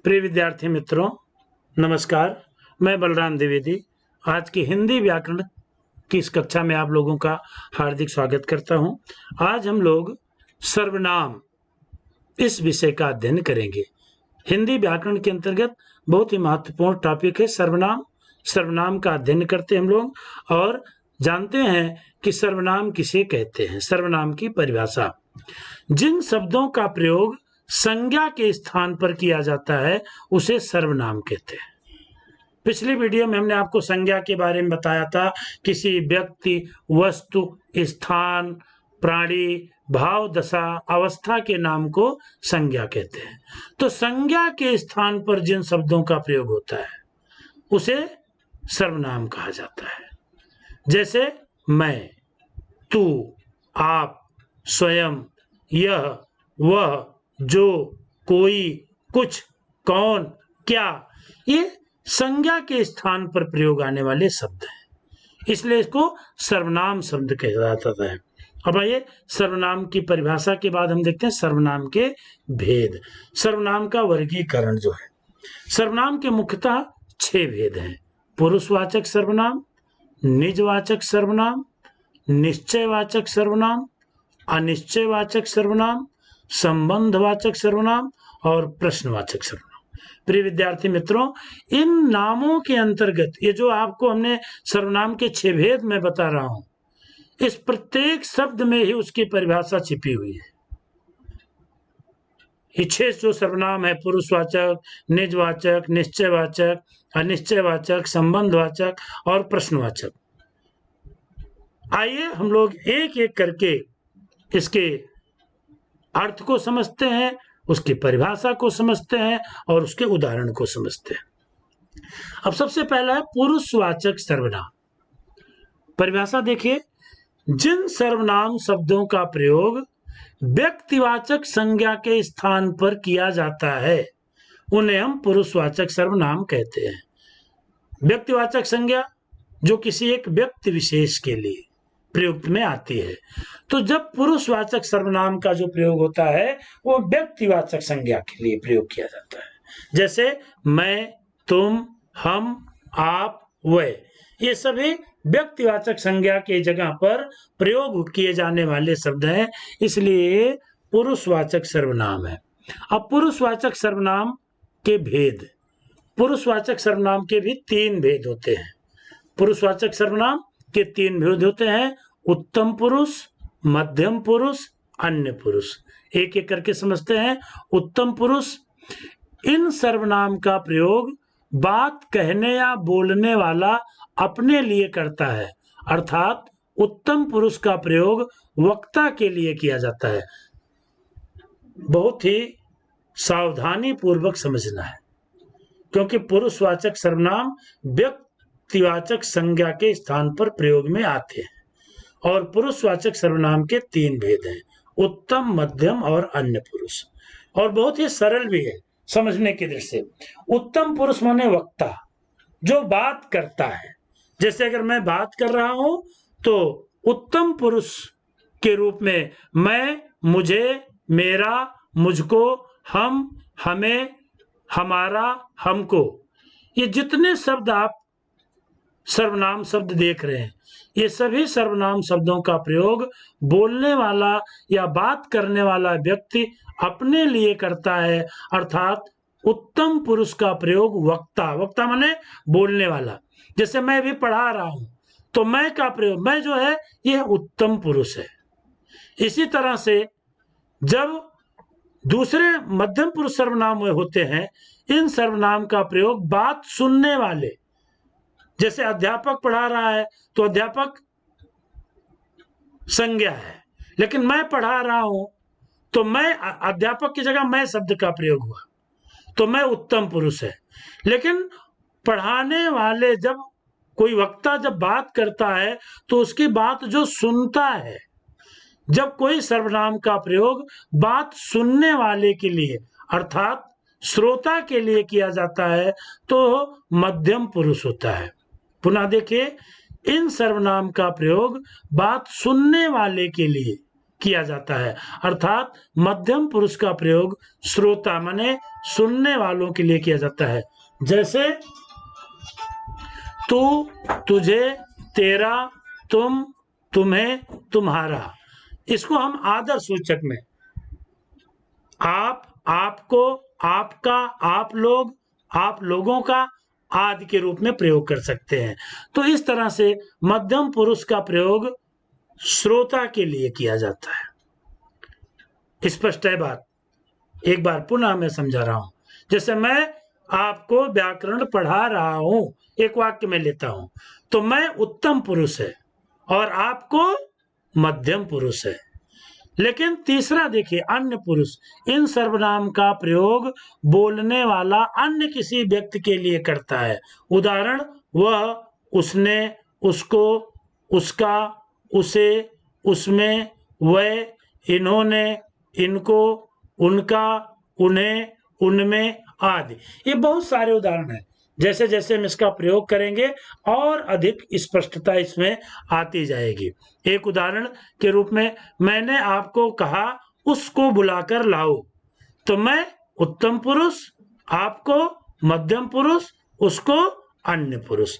प्रिय विद्यार्थी मित्रों, नमस्कार। मैं बलराम द्विवेदी आज की हिंदी व्याकरण की इस कक्षा में आप लोगों का हार्दिक स्वागत करता हूं। आज हम लोग सर्वनाम इस विषय का अध्ययन करेंगे। हिंदी व्याकरण के अंतर्गत बहुत ही महत्वपूर्ण टॉपिक है सर्वनाम। सर्वनाम का अध्ययन करते हैं हम लोग और जानते हैं कि सर्वनाम किसे कहते हैं। सर्वनाम की परिभाषा: जिन शब्दों का प्रयोग संज्ञा के स्थान पर किया जाता है उसे सर्वनाम कहते हैं। पिछली वीडियो में हमने आपको संज्ञा के बारे में बताया था। किसी व्यक्ति, वस्तु, स्थान, प्राणी, भाव, दशा, अवस्था के नाम को संज्ञा कहते हैं। तो संज्ञा के स्थान पर जिन शब्दों का प्रयोग होता है उसे सर्वनाम कहा जाता है। जैसे मैं, तू, आप, स्वयं, यह, वह, जो, कोई, कुछ, कौन, क्या, ये संज्ञा के स्थान पर प्रयोग आने वाले शब्द हैं, इसलिए इसको सर्वनाम शब्द कहा जाता है। अब आइए सर्वनाम की परिभाषा के बाद हम देखते हैं सर्वनाम के भेद। सर्वनाम का वर्गीकरण जो है, सर्वनाम के मुख्यतः 6 भेद हैं: पुरुषवाचक सर्वनाम, निजवाचक सर्वनाम, निश्चयवाचक सर्वनाम, अनिश्चयवाचक सर्वनाम, संबंधवाचक सर्वनाम और प्रश्नवाचक सर्वनाम। प्रिय विद्यार्थी मित्रों, इन नामों के अंतर्गत ये जो आपको हमने सर्वनाम के 6 भेद में बता रहा हूं, इस प्रत्येक शब्द में ही उसकी परिभाषा छिपी हुई है। ये 6 जो सर्वनाम है, पुरुषवाचक, निजवाचक, निश्चयवाचक, अनिश्चयवाचक, संबंधवाचक और प्रश्नवाचक। आइए हम लोग एक एक करके इसके अर्थ को समझते हैं, उसकी परिभाषा को समझते हैं और उसके उदाहरण को समझते हैं। अब सबसे पहला है पुरुषवाचक सर्वनाम। परिभाषा देखिए: जिन सर्वनाम शब्दों का प्रयोग व्यक्तिवाचक संज्ञा के स्थान पर किया जाता है उन्हें हम पुरुषवाचक सर्वनाम कहते हैं। व्यक्तिवाचक संज्ञा जो किसी एक व्यक्ति विशेष के लिए प्रयुक्त में आती है। तो जब पुरुषवाचक सर्वनाम का जो प्रयोग होता है वो व्यक्तिवाचक संज्ञा के लिए प्रयोग किया जाता है। जैसे मैं, तुम, हम, आप, वह, ये सभी व्यक्तिवाचक संज्ञा के जगह पर प्रयोग किए जाने वाले शब्द हैं, इसलिए पुरुषवाचक सर्वनाम है। अब पुरुषवाचक सर्वनाम के भेद, पुरुषवाचक सर्वनाम के भी 3 भेद होते हैं। पुरुषवाचक सर्वनाम के 3 भेद होते हैं: उत्तम पुरुष, मध्यम पुरुष, अन्य पुरुष। एक एक करके समझते हैं। उत्तम पुरुष: इन सर्वनाम का प्रयोग बात कहने या बोलने वाला अपने लिए करता है, अर्थात उत्तम पुरुष का प्रयोग वक्ता के लिए किया जाता है। बहुत ही सावधानी पूर्वक समझना है, क्योंकि पुरुषवाचक सर्वनाम व्यक्तिवाचक संज्ञा के स्थान पर प्रयोग में आते हैं। और पुरुषवाचक सर्वनाम के 3 भेद हैं: उत्तम, मध्यम और अन्य पुरुष। और बहुत ही सरल भी है समझने की दृष्टि से। उत्तम पुरुष माने वक्ता, जो बात करता है। जैसे अगर मैं बात कर रहा हूं तो उत्तम पुरुष के रूप में मैं, मुझे, मेरा, मुझको, हम, हमें, हमारा, हमको, ये जितने शब्द आप सर्वनाम शब्द देख रहे हैं, ये सभी सर्वनाम शब्दों का प्रयोग बोलने वाला या बात करने वाला व्यक्ति अपने लिए करता है, अर्थात उत्तम पुरुष का प्रयोग वक्ता, वक्ता माने बोलने वाला। जैसे मैं भी पढ़ा रहा हूं तो मैं का प्रयोग, मैं जो है यह उत्तम पुरुष है। इसी तरह से जब दूसरे मध्यम पुरुष सर्वनाम होते हैं, इन सर्वनाम का प्रयोग बात सुनने वाले, जैसे अध्यापक पढ़ा रहा है तो अध्यापक संज्ञा है, लेकिन मैं पढ़ा रहा हूं तो मैं, अध्यापक की जगह मैं शब्द का प्रयोग हुआ तो मैं उत्तम पुरुष है। लेकिन पढ़ाने वाले, जब कोई वक्ता जब बात करता है तो उसकी बात जो सुनता है, जब कोई सर्वनाम का प्रयोग बात सुनने वाले के लिए अर्थात श्रोता के लिए किया जाता है तो मध्यम पुरुष होता है। पुनः देखिए, इन सर्वनाम का प्रयोग बात सुनने वाले के लिए किया जाता है। अर्थात मध्यम पुरुष का प्रयोग श्रोता माने सुनने वालों के लिए किया जाता है। जैसे तू, तुझे, तेरा, तुम, तुम्हें, तुम्हारा। इसको हम आदर सूचक में आप, आपको, आपका, आप लोग, आप लोगों का आदि के रूप में प्रयोग कर सकते हैं। तो इस तरह से मध्यम पुरुष का प्रयोग श्रोता के लिए किया जाता है। स्पष्ट है बात? एक बार पुनः मैं समझा रहा हूं। जैसे मैं आपको व्याकरण पढ़ा रहा हूं, एक वाक्य में लेता हूं, तो मैं उत्तम पुरुष है और आपको मध्यम पुरुष है। लेकिन तीसरा देखिए, अन्य पुरुष। इन सर्वनाम का प्रयोग बोलने वाला अन्य किसी व्यक्ति के लिए करता है। उदाहरण, वह, उसने, उसको, उसका, उसे, उसमें, वह, इन्होंने, इनको, उनका, उन्हें, उनमें आदि। ये बहुत सारे उदाहरण हैं। जैसे जैसे हम इसका प्रयोग करेंगे और अधिक स्पष्टता इसमें आती जाएगी। एक उदाहरण के रूप में, मैंने आपको कहा उसको बुलाकर लाओ। तो मैं उत्तम पुरुष, आपको मध्यम पुरुष, उसको अन्य पुरुष।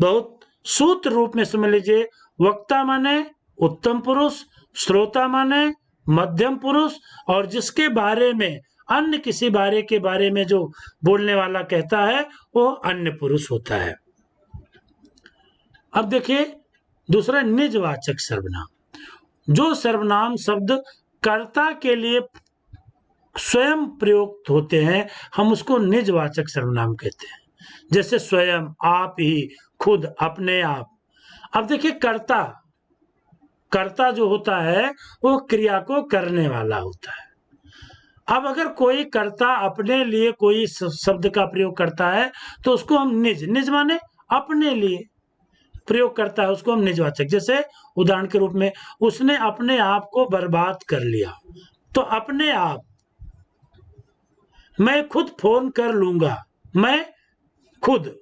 बहुत सूत्र रूप में समझ लीजिए, वक्ता माने उत्तम पुरुष, श्रोता माने मध्यम पुरुष, और जिसके बारे में अन्य किसी के बारे में जो बोलने वाला कहता है वो अन्य पुरुष होता है। अब देखिए दूसरा, निजवाचक सर्वनाम। जो सर्वनाम शब्द कर्ता के लिए स्वयं प्रयुक्त होते हैं, हम उसको निजवाचक सर्वनाम कहते हैं। जैसे स्वयं, आप ही, खुद, अपने आप। अब देखिए कर्ता, कर्ता जो होता है वो क्रिया को करने वाला होता है। अब अगर कोई कर्ता अपने लिए कोई शब्द का प्रयोग करता है तो उसको हम निज, निज माने अपने लिए प्रयोग करता है, उसको हम निजवाचक। जैसे उदाहरण के रूप में, उसने अपने आप को बर्बाद कर लिया। तो अपने आप, मैं खुद फोन कर लूंगा, मैं खुद,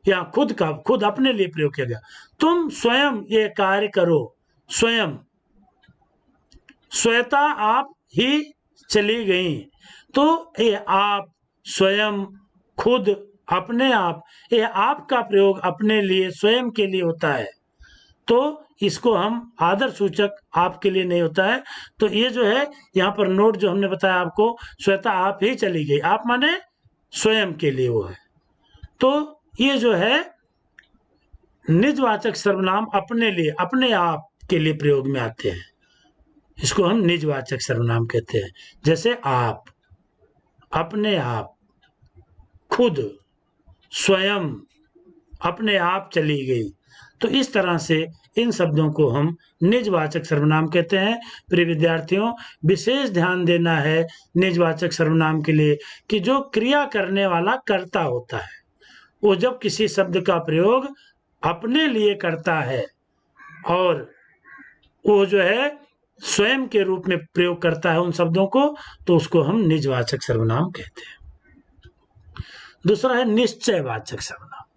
या खुद का खुद अपने लिए प्रयोग किया गया। तुम स्वयं ये कार्य करो, स्वयं, श्वेता आप ही चली गई। तो ये आप, स्वयं, खुद, अपने आप, ये आप का प्रयोग अपने लिए, स्वयं के लिए होता है। तो इसको हम आदर सूचक आपके लिए नहीं होता है। तो ये जो है यहाँ पर नोट जो हमने बताया आपको, श्वेता आप ही चली गई, आप माने स्वयं के लिए वो है। तो ये जो है निजवाचक सर्वनाम अपने लिए, अपने आप के लिए प्रयोग में आते हैं, इसको हम निजवाचक सर्वनाम कहते हैं। जैसे आप, अपने आप, खुद, स्वयं, अपने आप चली गई। तो इस तरह से इन शब्दों को हम निजवाचक सर्वनाम कहते हैं। प्रिय विद्यार्थियों, विशेष ध्यान देना है निजवाचक सर्वनाम के लिए कि जो क्रिया करने वाला कर्ता होता है वो जब किसी शब्द का प्रयोग अपने लिए करता है और वो जो है स्वयं के रूप में प्रयोग करता है उन शब्दों को, तो उसको हम निजवाचक सर्वनाम कहते हैं। दूसरा है निश्चयवाचक सर्वनाम।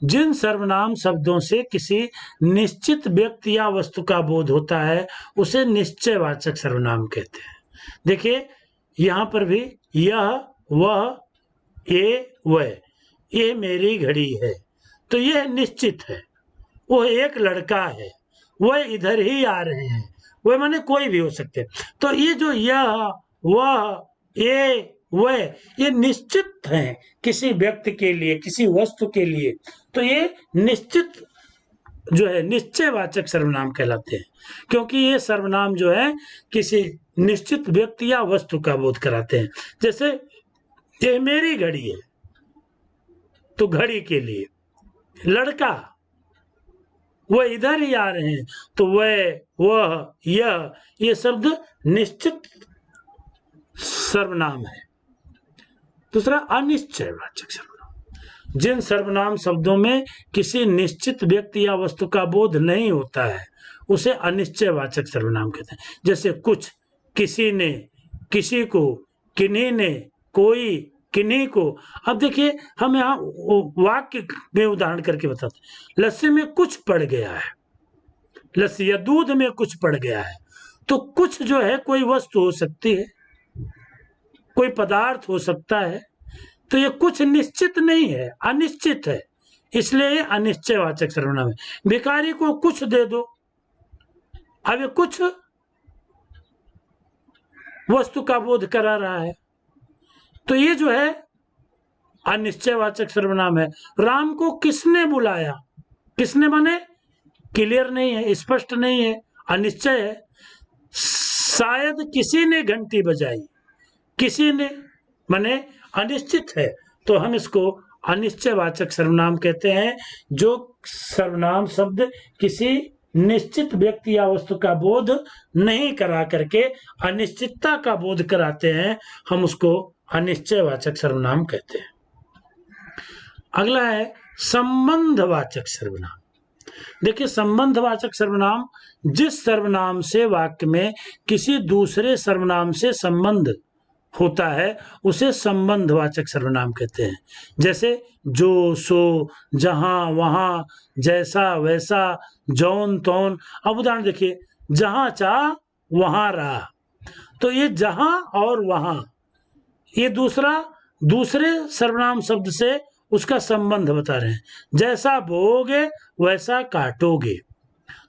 जिन सर्वनाम शब्दों से किसी निश्चित व्यक्ति या वस्तु का बोध होता है उसे निश्चयवाचक सर्वनाम कहते हैं। देखिए यहां पर भी, यह, वह, ये, वह, ये मेरी घड़ी है, तो यह निश्चित है। वो एक लड़का है, वह इधर ही आ रहे हैं, वह माने कोई भी हो सकते। तो ये जो यह, वह, ये, वह, ये निश्चित है किसी व्यक्ति के लिए, किसी वस्तु के लिए। तो ये निश्चित जो है निश्चयवाचक सर्वनाम कहलाते हैं, क्योंकि ये सर्वनाम जो है किसी निश्चित व्यक्ति या वस्तु का बोध कराते हैं। जैसे ये मेरी घड़ी है, तो घड़ी के लिए, लड़का, वह इधर ही आ रहे हैं, तो वह, यह, ये शब्द निश्चित सर्वनाम है। दूसरा अनिश्चयवाचक सर्वनाम। जिन सर्वनाम शब्दों में किसी निश्चित व्यक्ति या वस्तु का बोध नहीं होता है उसे अनिश्चयवाचक सर्वनाम कहते हैं। जैसे कुछ, किसी ने, किसी को, किन्हीं ने, कोई, किन्हीं को। अब देखिए हम यहाँ वाक्य में उदाहरण करके बताते हैं। लस्सी में कुछ पड़ गया है, लस्सी या दूध में कुछ पड़ गया है। तो कुछ जो है कोई वस्तु हो सकती है, कोई पदार्थ हो सकता है, तो ये कुछ निश्चित नहीं है, अनिश्चित है, इसलिए ये अनिश्चयवाचक सर्वनाम है। भिखारी को कुछ दे दो, अब ये कुछ वस्तु का बोध करा रहा है, तो ये जो है अनिश्चयवाचक सर्वनाम है। राम को किसने बुलाया, किसने माने क्लियर नहीं है, स्पष्ट नहीं है, अनिश्चय है। शायद किसी ने घंटी बजाई, किसी ने माने अनिश्चित है, तो हम इसको अनिश्चयवाचक सर्वनाम कहते हैं। जो सर्वनाम शब्द किसी निश्चित व्यक्ति या वस्तु का बोध नहीं करा करके अनिश्चितता का बोध कराते हैं, हम उसको अनिश्चयवाचक सर्वनाम कहते हैं। अगला है संबंधवाचक सर्वनाम। देखिए, संबंधवाचक सर्वनाम जिस सर्वनाम से वाक्य में किसी दूसरे सर्वनाम से संबंध होता है उसे संबंधवाचक सर्वनाम कहते हैं। जैसे जो, सो, जहां, वहां, जैसा, वैसा, जौन, तौन। अब उदाहरण देखिए, जहां चाह वहां रहा, तो ये जहां और वहां, ये दूसरे सर्वनाम शब्द से उसका संबंध बता रहे हैं। जैसा बोओगे वैसा काटोगे,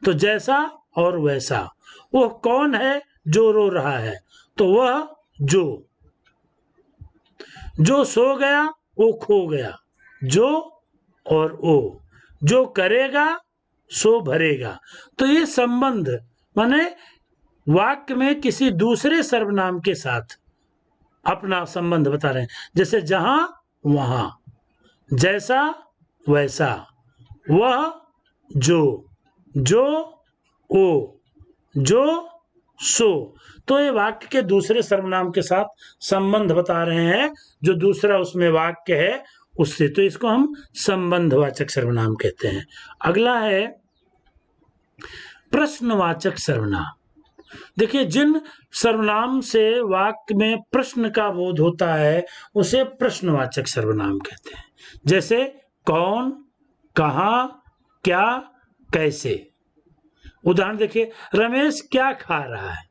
तो जैसा और वैसा। वो कौन है जो रो रहा है, तो वह जो सो गया वो खो गया, जो और ओ, जो करेगा सो भरेगा। तो ये संबंध माने वाक्य में किसी दूसरे सर्वनाम के साथ अपना संबंध बता रहे हैं। जैसे जहां वहां, जैसा वैसा, वह जो ओ, जो सो। तो ये वाक्य के दूसरे सर्वनाम के साथ संबंध बता रहे हैं, जो दूसरा उसमें वाक्य है उससे, तो इसको हम संबंधवाचक सर्वनाम कहते हैं। अगला है प्रश्नवाचक सर्वनाम। देखिए, जिन सर्वनाम से वाक्य में प्रश्न का बोध होता है उसे प्रश्नवाचक सर्वनाम कहते हैं। जैसे कौन, कहाँ, क्या, कैसे। उदाहरण देखिए, रमेश क्या खा रहा है।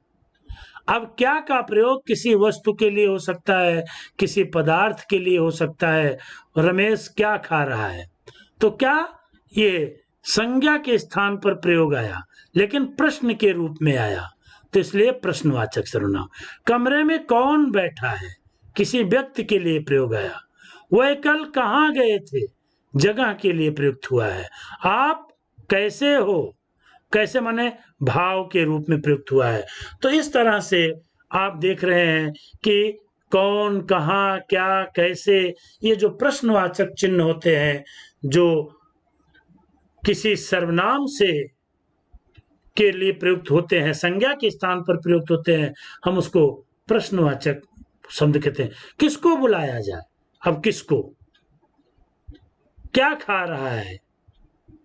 अब क्या का प्रयोग किसी वस्तु के लिए हो सकता है, किसी पदार्थ के लिए हो सकता है। रमेश क्या खा रहा है, तो क्या ये संज्ञा के स्थान पर प्रयोग आया, लेकिन प्रश्न के रूप में आया, तो इसलिए प्रश्नवाचक सर्वनाम। कमरे में कौन बैठा है, किसी व्यक्ति के लिए प्रयोग आया। वह कल कहाँ गए थे, जगह के लिए प्रयुक्त हुआ है। आप कैसे हो, कैसे माने भाव के रूप में प्रयुक्त हुआ है। तो इस तरह से आप देख रहे हैं कि कौन, कहाँ, क्या, कैसे, ये जो प्रश्नवाचक चिन्ह होते हैं जो किसी सर्वनाम से के लिए प्रयुक्त होते हैं, संज्ञा के स्थान पर प्रयुक्त होते हैं, हम उसको प्रश्नवाचक शब्द कहते हैं। किसको बुलाया जाए, अब किसको, क्या खा रहा है,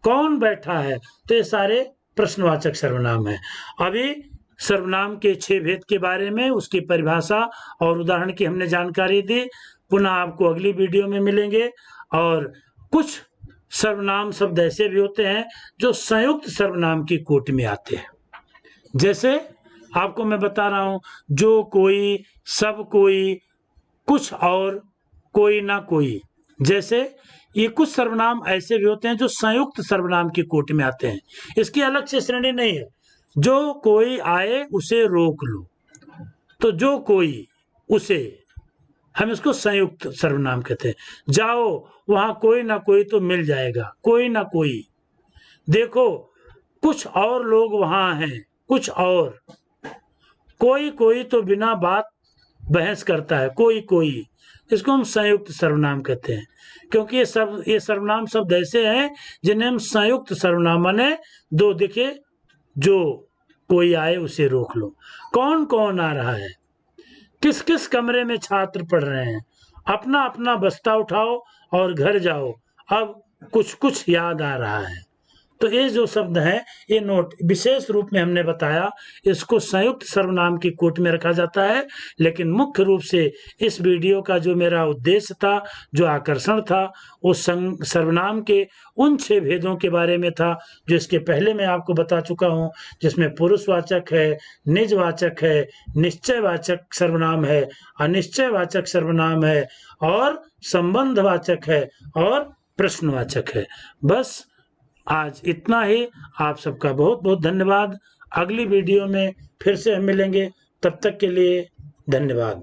कौन बैठा है, तो ये सारे प्रश्नवाचक सर्वनाम है। अभी सर्वनाम के 6 भेद के बारे में, उसकी परिभाषा और उदाहरण की हमने जानकारी दी। पुनः आपको अगली वीडियो में मिलेंगे। और कुछ सर्वनाम शब्द ऐसे भी होते हैं जो संयुक्त सर्वनाम की कोटि में आते हैं। जैसे आपको मैं बता रहा हूं, जो कोई, सब कोई, कुछ और, कोई ना कोई। जैसे ये कुछ सर्वनाम ऐसे भी होते हैं जो संयुक्त सर्वनाम की कोटि में आते हैं। इसकी अलग से श्रेणी नहीं है। जो कोई आए उसे रोक लो, तो जो कोई, उसे, हम इसको संयुक्त सर्वनाम कहते हैं। जाओ, वहां कोई ना कोई तो मिल जाएगा, कोई ना कोई। देखो, कुछ और लोग वहां हैं, कुछ और। कोई कोई तो बिना बात बहस करता है, कोई कोई। इसको हम संयुक्त सर्वनाम कहते हैं, क्योंकि ये सर्वनाम शब्द ऐसे हैं जिन्हें हम संयुक्त सर्वनाम माने दो। देखिए, जो कोई आए उसे रोक लो, कौन कौन आ रहा है, किस किस कमरे में छात्र पढ़ रहे हैं, अपना अपना बस्ता उठाओ और घर जाओ, अब कुछ कुछ याद आ रहा है। तो ये जो शब्द है, ये नोट विशेष रूप में हमने बताया, इसको संयुक्त सर्वनाम की कोट में रखा जाता है। लेकिन मुख्य रूप से इस वीडियो का जो मेरा उद्देश्य था, जो आकर्षण था, वो सर्वनाम के उन 6 भेदों के बारे में था जो इसके पहले मैं आपको बता चुका हूँ, जिसमें पुरुषवाचक है, निजवाचक है, निश्चयवाचक सर्वनाम है, अनिश्चयवाचक सर्वनाम है, और संबंधवाचक है, और प्रश्नवाचक है। बस आज इतना ही। आप सबका बहुत बहुत धन्यवाद। अगली वीडियो में फिर से हम मिलेंगे, तब तक के लिए धन्यवाद।